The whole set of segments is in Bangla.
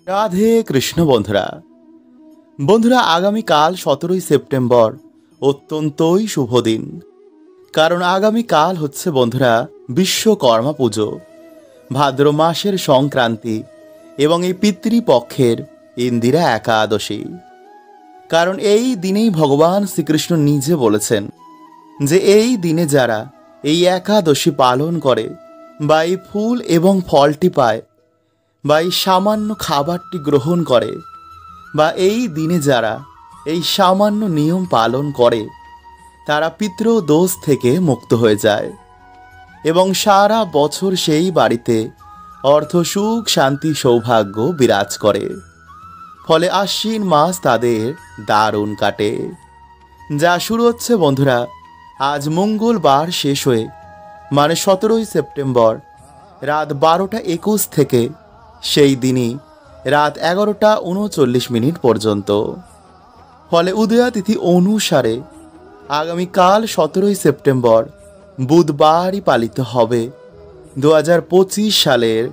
রাধে কৃষ্ণ বন্ধুরা। বন্ধুরা, আগামীকাল 17ই সেপ্টেম্বর অত্যন্তই শুভ দিন। কারণ আগামীকাল হচ্ছে বন্ধুরা বিশ্বকর্মা পুজো, ভাদ্র মাসের সংক্রান্তি এবং এই পিতৃপক্ষের ইন্দিরা একাদশী। কারণ এই দিনেই ভগবান শ্রীকৃষ্ণ নিজে বলেছেন যে এই দিনে যারা এই একাদশী পালন করে বা এই ফুল এবং ফলটি পায় বা এই সামান্য খাবারটি গ্রহণ করে বা এই দিনে যারা এই সামান্য নিয়ম পালন করে তারা পিতৃদোষ থেকে মুক্ত হয়ে যায় এবং সারা বছর সেই বাড়িতে অর্থ, সুখ, শান্তি, সৌভাগ্য বিরাজ করে। ফলে আশ্বিন মাস তাদের দারুণ কাটে। যা শুরু হচ্ছে বন্ধুরা আজ মঙ্গলবার শেষ হয়ে মানে 17ই সেপ্টেম্বর রাত 12:21 থেকে সেই দিনই রাত 11:39 পর্যন্ত। ফলে উদয়াতিথি অনুসারে আগামীকাল 17ই সেপ্টেম্বর বুধবারই পালিত হবে 2025 সালের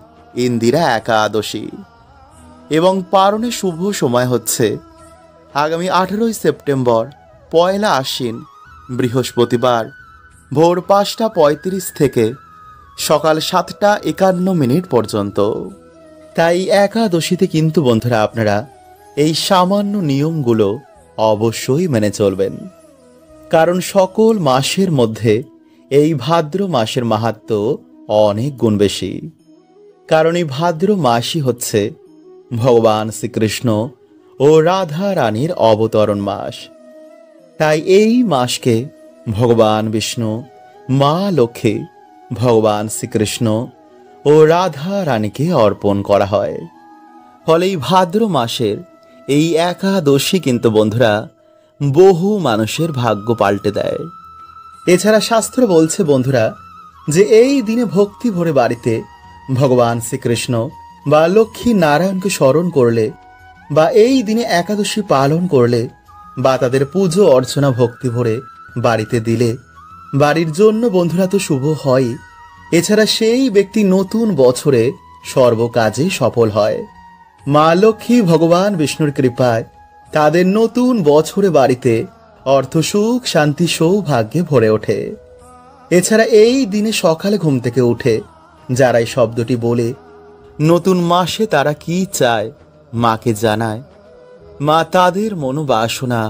ইন্দিরা একাদশী এবং পারণের শুভ সময় হচ্ছে আগামী 18ই সেপ্টেম্বর পয়লা আশ্বিন বৃহস্পতিবার ভোর 5:35 থেকে সকাল 7:51 পর্যন্ত। তাই একাদশীতে কিন্তু বন্ধুরা আপনারা এই সামান্য নিয়মগুলো অবশ্যই মেনে চলবেন। কারণ সকল মাসের মধ্যে এই ভাদ্র মাসের মাহাত্ম্য অনেক গুণ বেশি। কারণ এই ভাদ্র মাসই হচ্ছে ভগবান শ্রীকৃষ্ণ ও রাধা রানীর অবতরণ মাস। তাই এই মাসকে ভগবান বিষ্ণু, মা লক্ষ্মী, ভগবান শ্রীকৃষ্ণ ও রাধা রানীকে অর্পণ করা হয়। ফলে এই ভাদ্র মাসের এই একাদশী কিন্তু বন্ধুরা বহু মানুষের ভাগ্য পাল্টে দেয়। এছাড়া শাস্ত্র বলছে বন্ধুরা যে এই দিনে ভক্তি ভরে বাড়িতে ভগবান শ্রীকৃষ্ণ বা লক্ষ্মী নারায়ণকে স্মরণ করলে বা এই দিনে একাদশী পালন করলে বা তাদের পুজো অর্চনা ভক্তি ভরে বাড়িতে দিলে বাড়ির জন্য বন্ধুরা তো শুভ হয়। এছাড়া সেই ব্যক্তি নতুন বছরে সর্বকাজে সফল হয়। মা লক্ষ্মী ভগবান বিষ্ণুর কৃপায় তাদের নতুন বছরে বাড়িতে অর্থ, সুখ, শান্তি, সৌভাগ্যে ভরে ওঠে। এছাড়া এই দিনে সকালে ঘুম থেকে উঠে যারা এই শব্দটি বলে নতুন মাসে তারা কি চায় মাকে জানায়, মা তাদের মনোবাসনা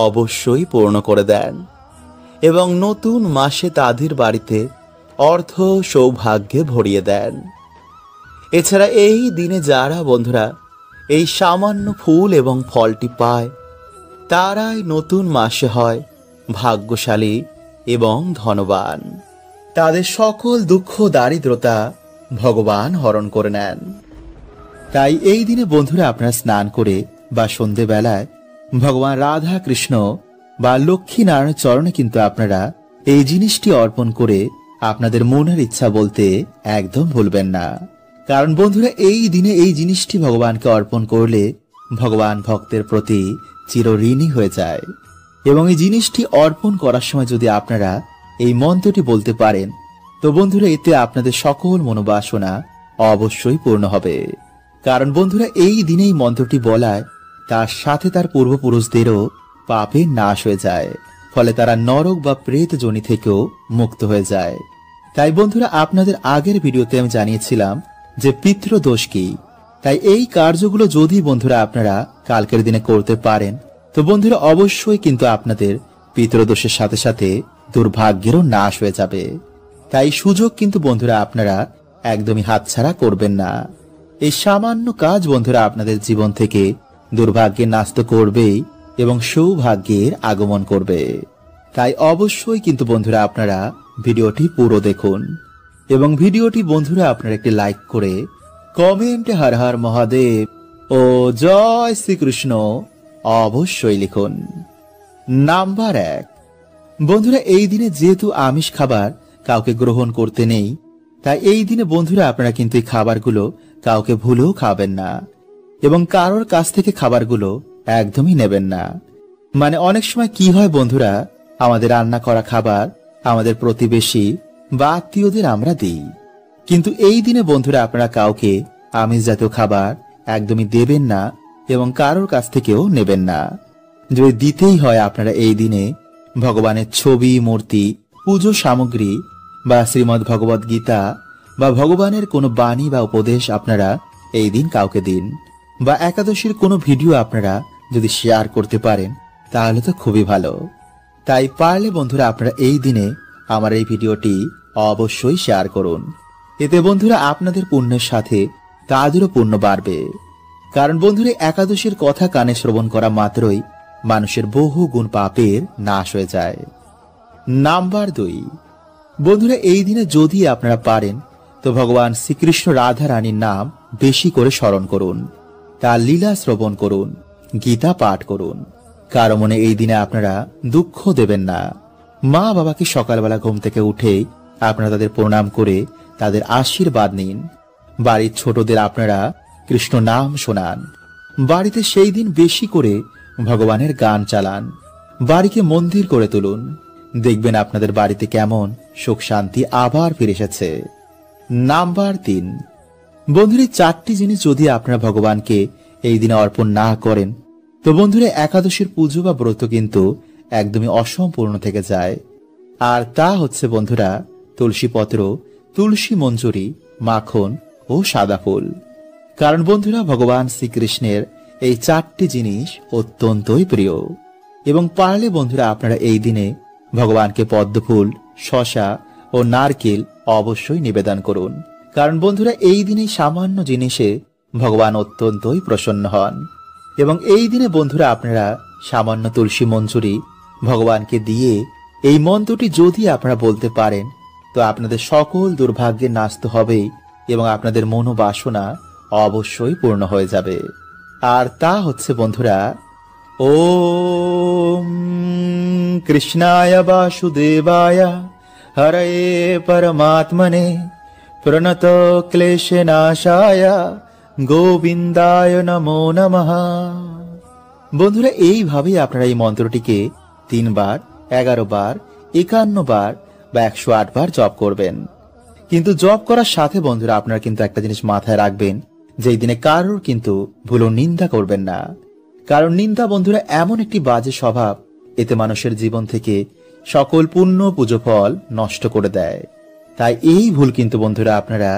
অবশ্যই পূর্ণ করে দেন এবং নতুন মাসে তাদের বাড়িতে অর্থ, সৌভাগ্যে ভরিয়ে দেন। এছাড়া এই দিনে যারা বন্ধুরা এই সামান্য ফুল এবং ফলটি পায় তারাই নতুন মাসে হয় ভাগ্যশালী এবং ধনবান। তাদের সকল দুঃখ দারিদ্রতা ভগবান হরণ করে নেন। তাই এই দিনে বন্ধুরা আপনারা স্নান করে বা সন্ধেবেলায় ভগবান রাধা কৃষ্ণ বা লক্ষ্মী নারায়ণের চরণে কিন্তু আপনারা এই জিনিসটি অর্পণ করে আপনাদের মনের ইচ্ছা বলতে একদম ভুলবেন না। কারণ বন্ধুরা এই দিনে এই জিনিসটি ভগবানকে অর্পণ করলে ভগবান ভক্তের প্রতি চিরঋণী হয়ে যায় এবং এই জিনিসটি অর্পণ করার সময় যদি আপনারা এই মন্ত্রটি বলতে পারেন তো বন্ধুরা এতে আপনাদের সকল মনোবাসনা অবশ্যই পূর্ণ হবে। কারণ বন্ধুরা এই দিনে এই মন্ত্রটি বলায় তার সাথে তার পূর্বপুরুষদেরও পাপের নাশ হয়ে যায়। ফলে তারা নরক বা প্রেত যোনি থেকেও মুক্ত হয়ে যায়। তাই বন্ধুরা আপনাদের আগের ভিডিওতে আমি জানিয়েছিলাম যে পিতৃদোষ কি। তাই এই কার্যগুলো যদি বন্ধুরা আপনারা কালকের দিনে করতে পারেন তো বন্ধুরা অবশ্যই কিন্তু আপনাদের পিতৃদোষের সাথে সাথে দুর্ভাগ্যেরও নাশ হয়ে যাবে। তাই সুযোগ কিন্তু বন্ধুরা আপনারা একদমই হাতছাড়া করবেন না। এই সামান্য কাজ বন্ধুরা আপনাদের জীবন থেকে দুর্ভাগ্যের নাশ তো করবেই এবং সৌভাগ্যের আগমন করবে। তাই অবশ্যই কিন্তু বন্ধুরা আপনারা ভিডিওটি পুরো দেখুন এবং ভিডিওটি বন্ধুরা আপনারা একটি লাইক করে কমেন্টে হর হর মহাদেব ও জয় শ্রীকৃষ্ণ অবশ্যই লিখুন। নাম্বার 1, বন্ধুরা এই দিনে যেহেতু আমিষ খাবার কাউকে গ্রহণ করতে নেই তাই এই দিনে বন্ধুরা আপনারা কিন্তু এই খাবারগুলো কাউকে ভুলেও খাবেন না এবং কারোর কাছ থেকে খাবারগুলো একদমই নেবেন না। মানে অনেক সময় কি হয় বন্ধুরা আমাদের রান্না করা খাবার আমাদের প্রতিবেশী বা আত্মীয়দের আমরা দিই, কিন্তু এই দিনে বন্ধুরা আপনারা কাউকে আমিষ জাতীয় খাবার একদমই দেবেন না এবং কারোর কাছ থেকেও নেবেন না। যদি দিতেই হয় আপনারা এই দিনে ভগবানের ছবি, মূর্তি, পুজো সামগ্রী বা শ্রীমদ্ ভগবদ গীতা বা ভগবানের কোনো বাণী বা উপদেশ আপনারা এই দিন কাউকে দিন, বা একাদশীর কোনো ভিডিও আপনারা যদি শেয়ার করতে পারেন তাহলে তো খুবই ভালো। তাই পারলে বন্ধুরা আপনারা এই দিনে আমার এই ভিডিওটি অবশ্যই শেয়ার করুন। এতে বন্ধুরা আপনাদের পুণ্যের সাথে তাদেরও পুণ্য বাড়বে। কারণ বন্ধুরা একাদশীর কথা কানে শ্রবণ করা মাত্রই মানুষের বহু গুণ পাপের নাশ হয়ে যায়। নাম্বার 2, বন্ধুরা এই দিনে যদি আপনারা পারেন তো ভগবান শ্রীকৃষ্ণ রাধা রানীর নাম বেশি করে স্মরণ করুন, তার লীলা শ্রবণ করুন, গীতা পাঠ করুন। কারো মনে এই দিনে আপনারা দুঃখ দেবেন না। মা বাবাকে সকালবেলা ঘুম থেকে উঠে আপনারা তাদের প্রণাম করে তাদের আশীর্বাদ নিন। বাড়ির ছোটদের আপনারা কৃষ্ণ নাম শোনান। বাড়িতে সেই দিন বেশি করে ভগবানের গান চালান। বাড়িকে মন্দির করে তুলুন। দেখবেন আপনাদের বাড়িতে কেমন সুখ শান্তি আবার ফিরে এসেছে। নাম্বার 3, বন্ধুরা 4টি জিনিস যদি আপনারা ভগবানকে এই দিনে অর্পণ না করেন তো বন্ধুরা একাদশীর পুজো বা ব্রত কিন্তু একদমই অসম্পূর্ণ থেকে যায়। আর তা হচ্ছে বন্ধুরা তুলসী পত্র, তুলসী মঞ্জুরি, মাখন ও সাদা ফুল। কারণ বন্ধুরা ভগবান শ্রীকৃষ্ণের এই 4টি জিনিস অত্যন্তই প্রিয়। এবং পারলে বন্ধুরা আপনারা এই দিনে ভগবানকে পদ্মফুল, শসা ও নারকেল অবশ্যই নিবেদন করুন। কারণ বন্ধুরা এই দিনে সামান্য জিনিসে ভগবান অত্যন্তই প্রসন্ন হন। এবং এই দিনে বন্ধুরা আপনারা সামান্য তুলসী মঞ্জুরি ভগবানকে দিয়ে এই মন্ত্রটি যদি আপনারা বলতে পারেন তো আপনাদের সকল দুর্ভাগ্যের নাশ তো হবেই এবং আপনাদের মনোবাসনা অবশ্যই পূর্ণ হয়ে যাবে। আর তা হচ্ছে বন্ধুরা ওম কৃষ্ণায় বাসুদেবায় হরয়ে পরমাত্মনে প্রণত ক্লেশনাশায় গোবিন্দায় নমো নমঃ। বন্ধুরা এইভাবেই আপনারা এই মন্ত্রটিকে 3 বার, 11 বার, 51 বার বা 108 বার জপ করবেন। কিন্তু জপ করার সাথে বন্ধুরা আপনারা কিন্তু একটা জিনিস মাথায় রাখবেন যে এই দিনে কারোর কিন্তু ভুলো নিন্দা করবেন না। কারণ নিন্দা বন্ধুরা এমন একটি বাজে স্বভাব, এতে মানুষের জীবন থেকে সকল পুণ্য পুজো ফল নষ্ট করে দেয়। তাই এই ভুল কিন্তু বন্ধুরা আপনারা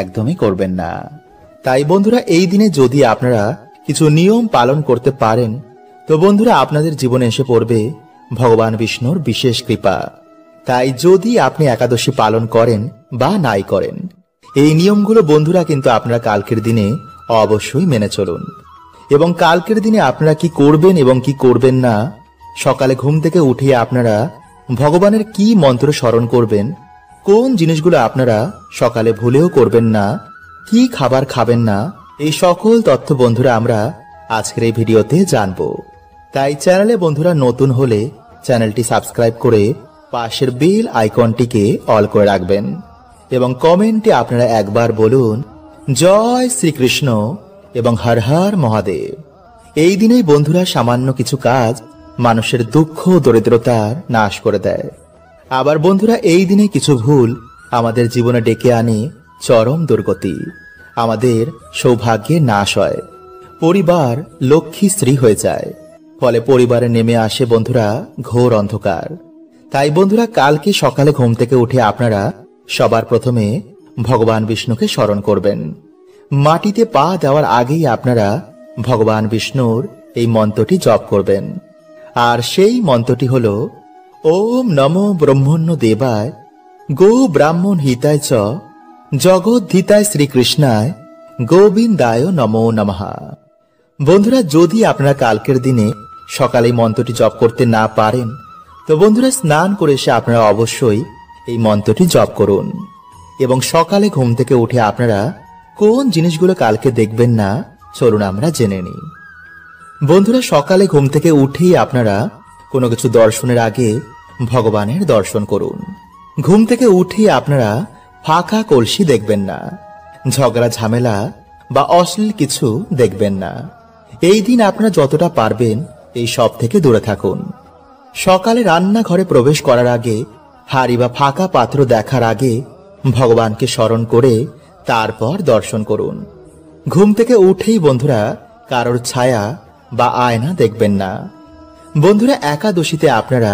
একদমই করবেন না। তাই বন্ধুরা এই দিনে যদি আপনারা কিছু নিয়ম পালন করতে পারেন তো বন্ধুরা আপনাদের জীবনে এসে পড়বে ভগবান বিষ্ণুর বিশেষ কৃপা। তাই যদি আপনি একাদশী পালন করেন বা নাই করেন, এই নিয়মগুলো বন্ধুরা কিন্তু আপনারা কালকের দিনে অবশ্যই মেনে চলুন। এবং কালকের দিনে আপনারা কি করবেন এবং কি করবেন না, সকালে ঘুম থেকে উঠে আপনারা ভগবানের কি মন্ত্র স্মরণ করবেন, কোন জিনিসগুলো আপনারা সকালে ভুলেও করবেন না, কি খাবার খাবেন না, এই সকল তথ্য বন্ধুরা আমরা আজকের এই ভিডিওতে জানবো। তাই চ্যানেলে বন্ধুরা নতুন হলে চ্যানেলটি সাবস্ক্রাইব করে পাশের বেল আইকনটিকে অল করে রাখবেন। এবং কমেন্টে আপনারা একবার বলুন জয় শ্রীকৃষ্ণ এবং হর হর মহাদেব। এই দিনেই বন্ধুরা সামান্য কিছু কাজ মানুষের দুঃখ দরিদ্রতার নাশ করে দেয়। আবার বন্ধুরা এই দিনে কিছু ভুল আমাদের জীবনে ডেকে আনে চরম দুর্গতি, আমাদের সৌভাগ্যের নাশ হয়, পরিবার লক্ষ্মী স্ত্রী হয়ে যায়, ফলে পরিবারে নেমে আসে বন্ধুরা ঘোর অন্ধকার। তাই বন্ধুরা কালকে সকালে ঘুম থেকে উঠে আপনারা সবার প্রথমে ভগবান বিষ্ণুকে স্মরণ করবেন। মাটিতে পা দেওয়ার আগেই আপনারা ভগবান বিষ্ণুর এই মন্ত্রটি জপ করবেন। আর সেই মন্ত্রটি হল ওম নমো ব্রহ্মণ্য দেবায় গো ব্রাহ্মণ হিতায় চ জগদ্ধিতায় শ্রীকৃষ্ণায় গোবিন্দায় নমো নমঃ। বন্ধুরা যদি আপনারা কালকের দিনে সকালে মন্ত্রটি জপ করতে না পারেন তো বন্ধুরা স্নান করে এসে আপনারা অবশ্যই এই মন্ত্রটি জপ করুন। এবং সকালে ঘুম থেকে উঠে আপনারা কোন জিনিসগুলো কালকে দেখবেন না চলুন আমরা জেনে নিই। বন্ধুরা সকালে ঘুম থেকে উঠেই আপনারা কোনো কিছু দর্শনের আগে ভগবানের দর্শন করুন। ঘুম থেকে উঠেই আপনারা ফাঁকা কলসি দেখবেন না, ঝগড়া ঝামেলা বা অশ্লীল কিছু দেখবেন না। এই দিন আপনারা যতটা পারবেন এই সব থেকে দূরে থাকুন। সকালে রান্নাঘরে প্রবেশ করার আগে হাঁড়ি বা ফাঁকা পাত্র দেখার আগে ভগবানকে স্মরণ করে তারপর দর্শন করুন। ঘুম থেকে উঠেই বন্ধুরা কারোর ছায়া বা আয়না দেখবেন না। বন্ধুরা একাদশীতে আপনারা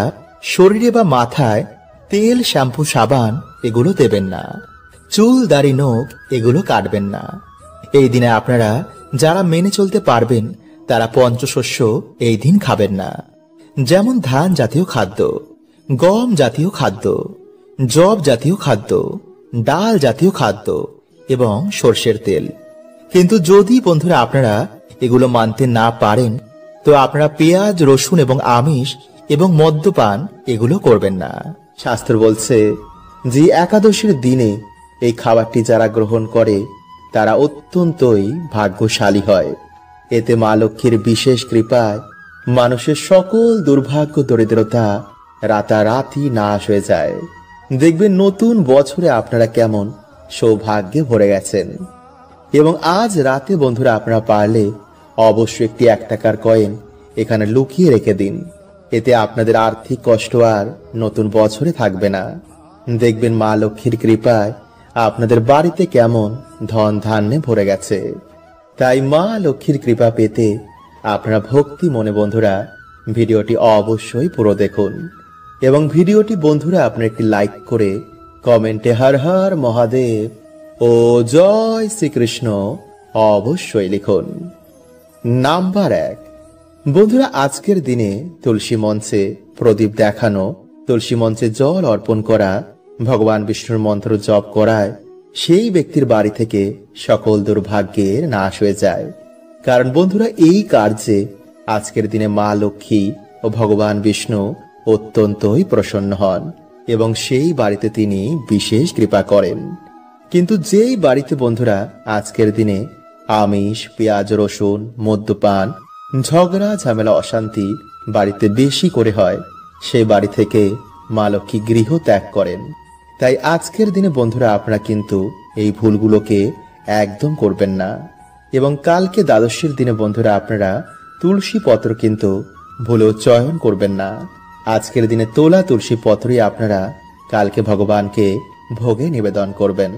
শরীরে বা মাথায় তেল, শ্যাম্পু, সাবান এগুলো দেবেন না। চুল, দাড়ি, নখ এগুলো কাটবেন না। এই দিনে আপনারা যারা মেনে চলতে পারবেন তারা পঞ্চশস্য এই দিন খাবেন না, যেমন ধান জাতীয় খাদ্য, গম জাতীয় খাদ্য, যব জাতীয় খাদ্য, ডাল জাতীয় খাদ্য এবং সর্ষের তেল। কিন্তু যদি বন্ধুরা আপনারা এগুলো মানতে না পারেন তো আপনারা পেঁয়াজ, রসুন এবং আমিষ এবং মদ্যপান এগুলো করবেন না। শাস্ত্র বলছে যে একাদশীর দিনে এই খাবারটি যারা গ্রহণ করে তারা অত্যন্তই ভাগ্যশালী হয়। এতে মা লক্ষ্মীর বিশেষ কৃপায় মানুষের সকল দুর্ভাগ্য, দরিদ্রতা রাতারাতি নাশ হয়ে যায়। দেখবেন নতুন বছরে আপনারা কেমন সৌভাগ্যে ভরে গেছেন। এবং আজ রাতে বন্ধুরা আপনারা পারলে অবশ্যই একটি 1 টাকার কয়েন এখানে লুকিয়ে রেখে দিন। এতে আপনাদের আর্থিক কষ্ট আর নতুন বছরে থাকবে না। দেখবেন মা লক্ষ্মীর কৃপায় আপনাদের বাড়িতে কেমন ধন ধান্যে ভরে গেছে। তাই মা লক্ষ্মীর কৃপা পেতে আপনারা ভক্তি মনে বন্ধুরা ভিডিওটি অবশ্যই পুরো দেখুন। এবং ভিডিওটি বন্ধুরা আপনারা একটি লাইক করে কমেন্টে হর হর মহাদেব ও জয় শ্রীকৃষ্ণ অবশ্যই লিখুন। নাম্বার 1, বন্ধুরা আজকের দিনে তুলসী মঞ্চে প্রদীপ দেখানো, তুলসী মঞ্চে জল অর্পণ করা, ভগবান বিষ্ণুর মন্ত্র জপ করায় সেই ব্যক্তির বাড়ি থেকে সকল দুর্ভাগ্যের নাশ হয়ে যায়। কারণ বন্ধুরা এই কার্যে আজকের দিনে মা লক্ষ্মী ও ভগবান বিষ্ণু অত্যন্তই প্রসন্ন হন এবং সেই বাড়িতে তিনি বিশেষ কৃপা করেন। কিন্তু যেই বাড়িতে বন্ধুরা আজকের দিনে আমিষ, পেঁয়াজ, রসুন, মদ্যপান, ঝগড়া, ঝামেলা, অশান্তি বাড়িতে বেশি করে হয়, সেই বাড়ি থেকে মা লক্ষ্মী গৃহ ত্যাগ করেন। তাই আজকের দিনে বন্ধুরা আপনারা কিন্তু এই ভুলগুলোকে একদম করবেন না। এবং কালকে দ্বাদশীর দিনে বন্ধুরা আপনারা তুলসী পত্র কিন্তু ভুলেও চয়ন করবেন না। আজকের দিনে তোলা তুলসী পত্রই আপনারা কালকে ভগবানকে ভোগে নিবেদন করবেন।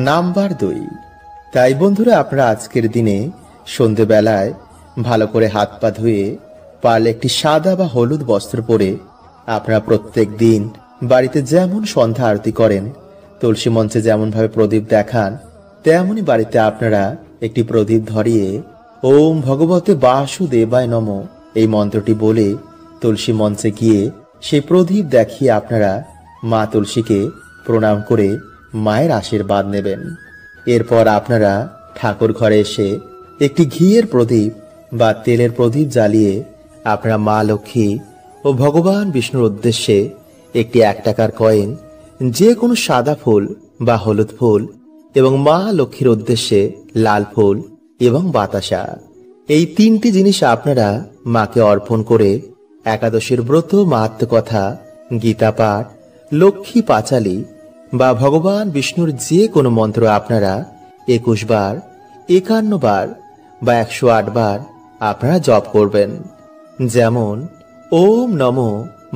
নাম্বার 2, তাই বন্ধুরা আপনারা আজকের দিনে সন্ধেবেলায় ভালো করে হাত পা ধুয়ে পারলে একটি সাদা বা হলুদ বস্ত্র পরে আপনারা প্রত্যেক দিন বাড়িতে যেমন সন্ধ্যা আরতি করেন, তুলসী মঞ্চে যেমন ভাবে প্রদীপ দেখান, তেমনি বাড়িতে আপনারা একটি প্রদীপ ধরিয়ে ওম ভগবতে বাসুদেবায় নমঃ এই মন্ত্রটি বলে তুলসী মঞ্চে গিয়ে সেই প্রদীপ দেখিয়ে আপনারা মা তুলসীকে প্রণাম করে মায়ের আশীর্বাদ নেবেন। এরপর আপনারা ঠাকুর ঘরে এসে একটি ঘিয়ের প্রদীপ বা তেলের প্রদীপ জ্বালিয়ে আপনারা মা লক্ষ্মী ও ভগবান বিষ্ণুর উদ্দেশ্যে একটি 1 টাকার কয়েন, যে কোনো সাদা ফুল বা হলুদ ফুল এবং মা লক্ষ্মীর উদ্দেশ্যে লাল ফুল এবং বাতাসা, এই 3টি জিনিস আপনারা মাকে অর্পণ করে একাদশীর ব্রত, মাহাত্ম্য কথা, গীতা পাঠ, লক্ষ্মী পাঁচালী বা ভগবান বিষ্ণুর যে কোনো মন্ত্র আপনারা 21 বার, 51 বার বা 108 বার আপনারা জপ করবেন। যেমন ওম নমো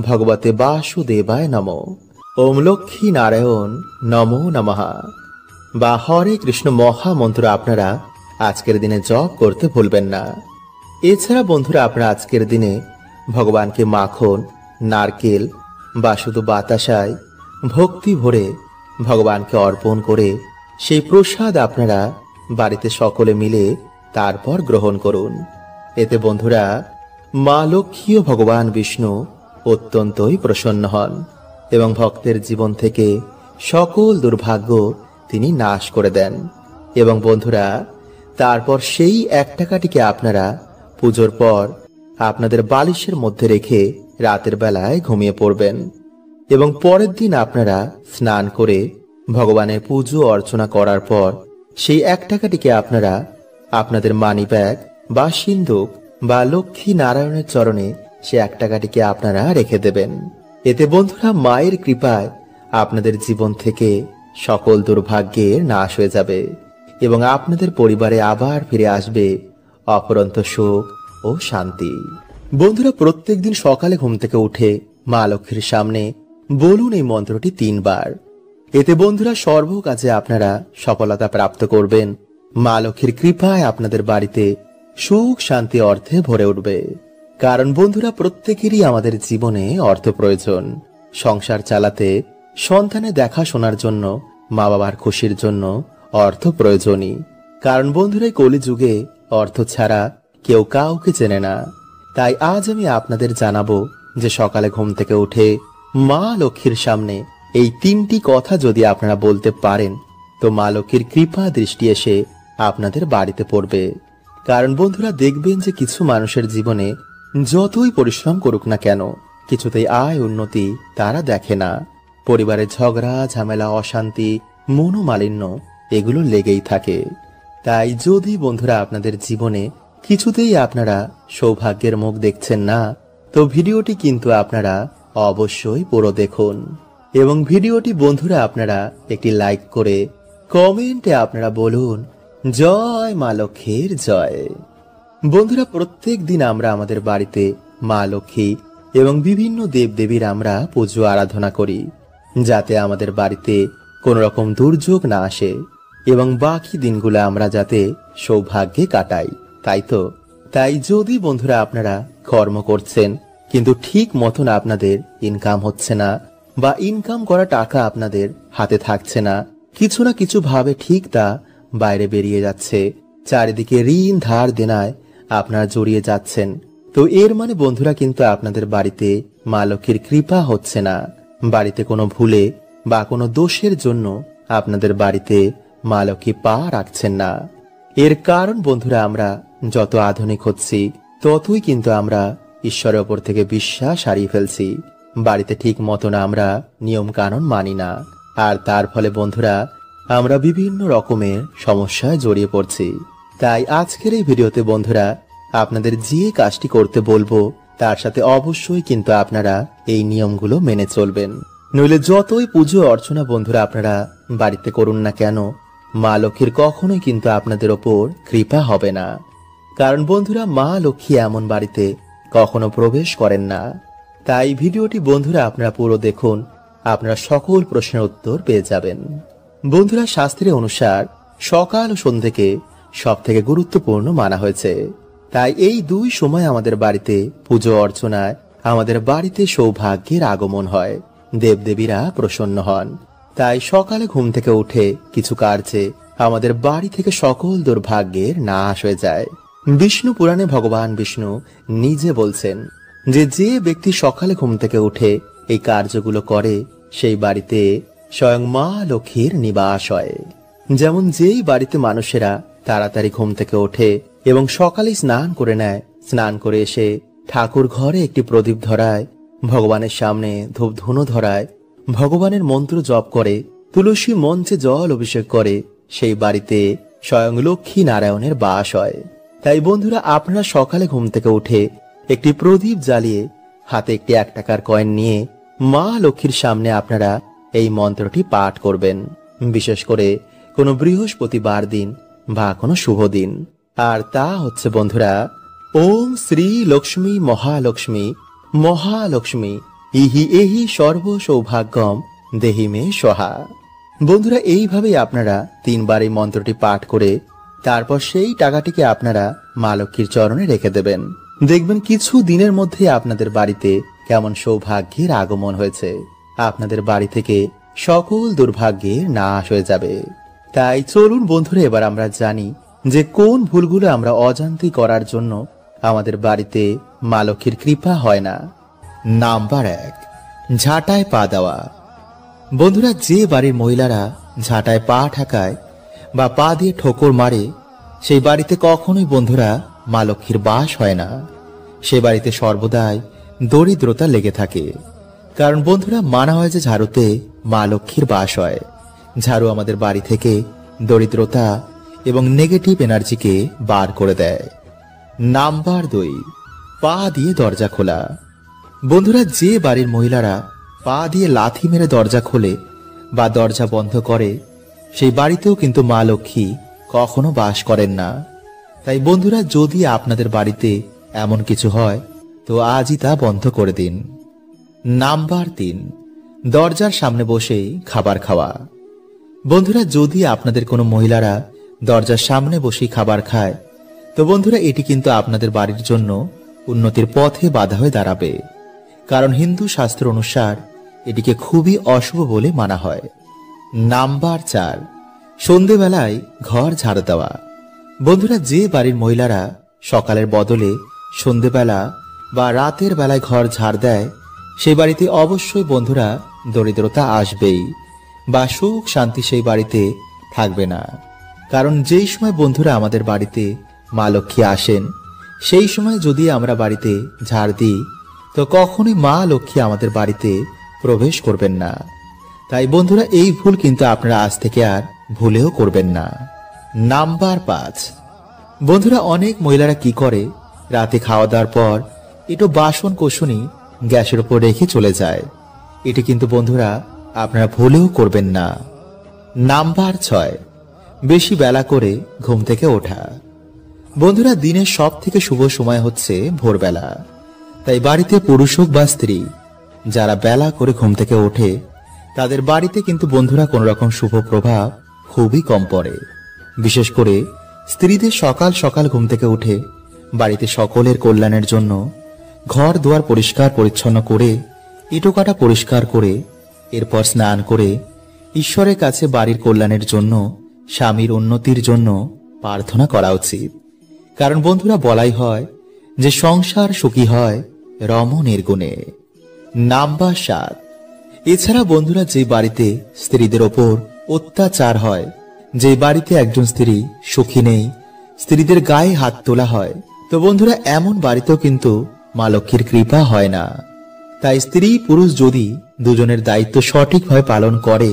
ভগবতে বাসুদেবায় নমঃ, ওম লক্ষ্মী নারায়ণ নমো নমঃ বা হরে কৃষ্ণ মহামন্ত্র আপনারা আজকের দিনে জপ করতে ভুলবেন না। এছাড়া বন্ধুরা আপনারা আজকের দিনে ভগবানকে মাখন, নারকেল বা শুধু বাতাসায় ভক্তি ভরে ভগবানকে অর্পণ করে সেই প্রসাদ আপনারা বাড়িতে সকলে মিলে তারপর গ্রহণ করুন। এতে বন্ধুরা মা লক্ষ্মী ও ভগবান বিষ্ণু অত্যন্তই প্রসন্ন হন এবং ভক্তের জীবন থেকে সকল দুর্ভাগ্য তিনি নাশ করে দেন। এবং বন্ধুরা তারপর সেই 1 টাকাটিকে আপনারা পুজোর পর আপনাদের বালিশের মধ্যে রেখে রাতের বেলায় ঘুমিয়ে পড়বেন এবং পরের দিন আপনারা স্নান করে ভগবানের পুজো অর্চনা করার পর সেই 1 টাকাটিকে আপনারা আপনাদের মানি ব্যাগ বা সিন্ধুক বা লক্ষ্মী নারায়ণের চরণে সে 1 টাকাটিকে আপনারা রেখে দেবেন। এতে বন্ধুরা মায়ের কৃপায় আপনাদের জীবন থেকে সকল দুর্ভাগ্যের নাশ হয়ে যাবে এবং আপনাদের পরিবারে আবার ফিরে আসবে অপরন্ত সুখ ও শান্তি। বন্ধুরা প্রত্যেকদিন সকালে ঘুম থেকে উঠে মা লক্ষ্মীর সামনে বলুন এই মন্ত্রটি 3 বার। এতে বন্ধুরা সর্ব কাজে আপনারা সফলতা প্রাপ্ত করবেন মা লক্ষ্মীর কৃপায় আপনাদের বাড়িতে সুখ শান্তি অর্থে ভরে উঠবে। কারণ বন্ধুরা, প্রত্যেকেরই আমাদের জীবনে অর্থ প্রয়োজন। সংসার চালাতে, সন্তানের দেখাশোনার জন্য, মা বাবার খুশির জন্য অর্থ প্রয়োজনই। কারণ বন্ধুরা, কলিযুগে অর্থ ছাড়া কেউ কাউকে চেনে না। তাই আজ আমি আপনাদের জানাবো যে সকালে ঘুম থেকে উঠে মা লক্ষ্মীর সামনে এই 3টি কথা যদি আপনারা বলতে পারেন, তো মা লক্ষ্মীর কৃপা দৃষ্টি এসে আপনাদের বাড়িতে পড়বে। কারণ বন্ধুরা, দেখবেন যে কিছু মানুষের জীবনে যতই পরিশ্রম করুক না কেন, কিছুতেই আয় উন্নতি তারা দেখে না। পরিবারের ঝগড়া ঝামেলা, অশান্তি, মনোমালিন্য এগুলো লেগেই থাকে। তাই যদি বন্ধুরা আপনাদের জীবনে কিছুতেই আপনারা সৌভাগ্যের মুখ দেখছেন না, তো ভিডিওটি কিন্তু আপনারা অবশ্যই পুরো দেখুন। এবং ভিডিওটি বন্ধুরা আপনারা একটি লাইক করে কমেন্টে আপনারা বলুন, জয় মা লক্ষ্মীর জয়। বন্ধুরা, প্রত্যেক দিন আমরা আমাদের বাড়িতে মা লক্ষ্মী এবং বিভিন্ন দেবদেবীর আমরা পুজো আরাধনা করি, যাতে আমাদের বাড়িতে কোন রকম দুর্যোগ না আসে এবং বাকি দিনগুলো আমরা যাতে সৌভাগ্যে কাটাই। তাই যদি বন্ধুরা আপনারা কর্ম করছেন কিন্তু ঠিক মতন আপনাদের ইনকাম হচ্ছে না, বা ইনকাম করা টাকা আপনাদের হাতে থাকছে না, কিছু না কিছু ভাবে ঠিক তা বাইরে বেরিয়ে যাচ্ছে, চারিদিকে ঋণ ধার দেনায় আপনারা জড়িয়ে যাচ্ছেন, তো এর মানে বন্ধুরা কিন্তু আপনাদের বাড়িতে মা লক্ষ্মীর কৃপা হচ্ছে না। বাড়িতে কোনো ভুলে বা কোনো দোষের জন্য আপনাদের বাড়িতে মা লক্ষ্মী পা রাখছেন না। এর কারণ বন্ধুরা, আমরা যত আধুনিক হচ্ছি ততই কিন্তু আমরা ঈশ্বরের ওপর থেকে বিশ্বাস হারিয়ে ফেলছি। বাড়িতে ঠিক মতন আমরা নিয়ম কানুন মানি না, আর তার ফলে বন্ধুরা আমরা বিভিন্ন রকমের সমস্যায় জড়িয়ে পড়ছি। তাই আজকের এই ভিডিওতে বন্ধুরা আপনাদের যে কাজটি করতে বলবো তার সাথে অবশ্যই কিন্তু আপনারা এই নিয়মগুলো মেনে চলবেন। নইলে যতই পুজো অর্চনা বন্ধুরা আপনারা বাড়িতে করুন না কেন, মা লক্ষ্মীর কখনোই কিন্তু আপনাদের ওপর কৃপা হবে না। কারণ বন্ধুরা, মা লক্ষ্মী এমন বাড়িতে কখনো প্রবেশ করেন না। তাই ভিডিওটি বন্ধুরা আপনারা পুরো দেখুন, আপনারা সকল প্রশ্নের উত্তর পেয়ে যাবেন। বন্ধুরা, শাস্ত্রের অনুসার সকাল ও সন্ধ্যেকে সব থেকে গুরুত্বপূর্ণ মানা হয়েছে। তাই এই 2 সময় আমাদের বাড়িতে পুজো অর্চনায় আমাদের বাড়িতে সৌভাগ্যের আগমন হয়, দেবদেবীরা প্রসন্ন হন। তাই সকালে ঘুম থেকে উঠে কিছু কার্যে আমাদের বাড়ি থেকে সকল দুর্ভাগ্যের নাশ হয়ে যায়। বিষ্ণু পুরাণে ভগবান বিষ্ণু নিজে বলছেন যে ব্যক্তি সকালে ঘুম থেকে উঠে এই কার্যগুলো করে সেই বাড়িতে স্বয়ং মা লক্ষ্মীর নিবাস হয়। যেমন যেই বাড়িতে মানুষেরা তাড়াতাড়ি ঘুম থেকে ওঠে এবং সকালে স্নান করে নেয়, স্নান করে এসে ঠাকুর ঘরে একটি প্রদীপ ধরায়, ভগবানের সামনে ধূপ ধুনো ধরায়, ভগবানের মন্ত্র জপ করে, তুলসী মঞ্চে জল অভিষেক করে, সেই বাড়িতে স্বয়ং লক্ষ্মী নারায়ণের বাস হয়। তাই বন্ধুরা, আপনারা সকালে ঘুম থেকে উঠে একটি প্রদীপ জ্বালিয়ে হাতে একটি 1 টাকার কয়েন নিয়ে মা লক্ষ্মীর সামনে আপনারা এই মন্ত্রটি পাঠ করবেন, বিশেষ করে কোনো বৃহস্পতিবার দিন বা কোনো শুভ দিন। আর তা হচ্ছে বন্ধুরা, ওম শ্রী লক্ষ্মী মহালক্ষ্মী মহালক্ষ্মী ইহি এহি সর্ব সৌভাগ্যম দেহি মে সহা। বন্ধুরা, এইভাবেই আপনারা 3 বার এই মন্ত্রটি পাঠ করে তারপর সেই টাকাটিকে আপনারা মা লক্ষ্মীর চরণে রেখে দেবেন। দেখবেন কিছু দিনের মধ্যে আপনাদের বাড়িতে কেমন সৌভাগ্যের আগমন হয়েছে, আপনাদের বাড়ি থেকে সকল দুর্ভাগ্যের নাশ হয়ে যাবে। তাই চলুন বন্ধুরা, এবার আমরা জানি যে কোন ভুলগুলো আমরা অজান্তেই করার জন্য আমাদের বাড়িতে মা লক্ষ্মীর কৃপা হয় না। নাম্বার 1, ঝাঁটায় পা দেওয়া। বন্ধুরা, যে বাড়ির মহিলারা ঝাঁটায় পা ঠাকায় বা পা দিয়ে ঠোকর মারে, সেই বাড়িতে কখনোই বন্ধুরা মা লক্ষ্মীর বাস হয় না। সে বাড়িতে সর্বদাই দরিদ্রতা লেগে থাকে। কারণ বন্ধুরা, মানা হয় যে ঝাড়ুতে মা লক্ষ্মীর বাস হয়। ঝাড়ু আমাদের বাড়ি থেকে দরিদ্রতা এবং নেগেটিভ এনার্জিকে বার করে দেয়। নাম্বার 2, পা দিয়ে দরজা খোলা। বন্ধুরা, যে বাড়ির মহিলারা পা দিয়ে লাথি মেরে দরজা খোলে বা দরজা বন্ধ করে, সেই বাড়িতেও কিন্তু মা লক্ষ্মী কখনো বাস করেন না। তাই বন্ধুরা, যদি আপনাদের বাড়িতে এমন কিছু হয় তো আজই তা বন্ধ করে দিন। নাম্বার 3, দরজার সামনে বসে খাবার খাওয়া। বন্ধুরা, যদি আপনাদের কোনো মহিলারা দরজার সামনে বসেই খাবার খায়, তো বন্ধুরা এটি কিন্তু আপনাদের বাড়ির জন্য উন্নতির পথে বাধা হয়ে দাঁড়াবে। কারণ হিন্দু শাস্ত্র অনুসার এটিকে খুবই অশুভ বলে মানা হয়। নাম্বার 4, সন্ধেবেলায় ঘর ঝাড়ু দেওয়া। বন্ধুরা, যে বাড়ির মহিলারা সকালের বদলে সন্ধেবেলা বা রাতের বেলায় ঘর ঝাড় দেয়, সেই বাড়িতে অবশ্যই বন্ধুরা দরিদ্রতা আসবেই বা সুখ শান্তি সেই বাড়িতে থাকবে না। কারণ যেই সময় বন্ধুরা আমাদের বাড়িতে মা লক্ষ্মী আসেন, সেই সময় যদি আমরা বাড়িতে ঝাড় দিই, তো কখনোই মা লক্ষ্মী আমাদের বাড়িতে প্রবেশ করবেন না। তাই বন্ধুরা এই ভুল কিন্তু আপনারা আজ থেকে আর ভুলেও করবেন না। নাম্বার 5, বন্ধুরা অনেক মহিলারা কি করে, রাতে খাওয়া দাওয়ার পর একটু বাসন কোসনি গ্যাসের উপর রেখে চলে যায়। এটি কিন্তু বন্ধুরা আপনারা ভুলেও করবেন না। নাম্বার 6, বেশি বেলা করে ঘুম থেকে ওঠা। বন্ধুরা দিনের সব থেকে শুভ সময় হচ্ছে ভোরবেলা। তাই বাড়িতে পুরুষ হোক বা স্ত্রী, যারা বেলা করে ঘুম থেকে ওঠে, তাদের বাড়িতে কিন্তু বন্ধুরা কোন রকম শুভ প্রভাব খুবই কম পড়ে। বিশেষ করে স্ত্রীদের সকাল সকাল ঘুম থেকে উঠে বাড়িতে সকলের কল্যাণের জন্য ঘর দুয়ার পরিষ্কার পরিচ্ছন্ন করে, ইটোকাটা পরিষ্কার করে, এরপর স্নান করে ঈশ্বরের কাছে বাড়ির কল্যাণের জন্য, স্বামীর উন্নতির জন্য প্রার্থনা করা উচিত। কারণ বন্ধুরা বলাই হয় যে সংসার সুখী হয় রমণীর গুণে। নাম্বার 7, এছাড়া বন্ধুরা যে বাড়িতে স্ত্রীদের ওপর অত্যাচার হয়, যে বাড়িতে একজন স্ত্রী সুখী নেই, স্ত্রীদের গায়ে হাত তোলা হয়, তো বন্ধুরা এমন বাড়িতেও কিন্তু মা লক্ষ্মীর কৃপা হয় না। তাই স্ত্রী পুরুষ যদি দুজনের দায়িত্ব সঠিকভাবে পালন করে,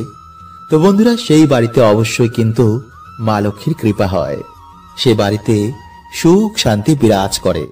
তো বন্ধুরা সেই বাড়িতে অবশ্যই কিন্তু মা লক্ষ্মীর কৃপা হয়, সে বাড়িতে সুখ শান্তি বিরাজ করে।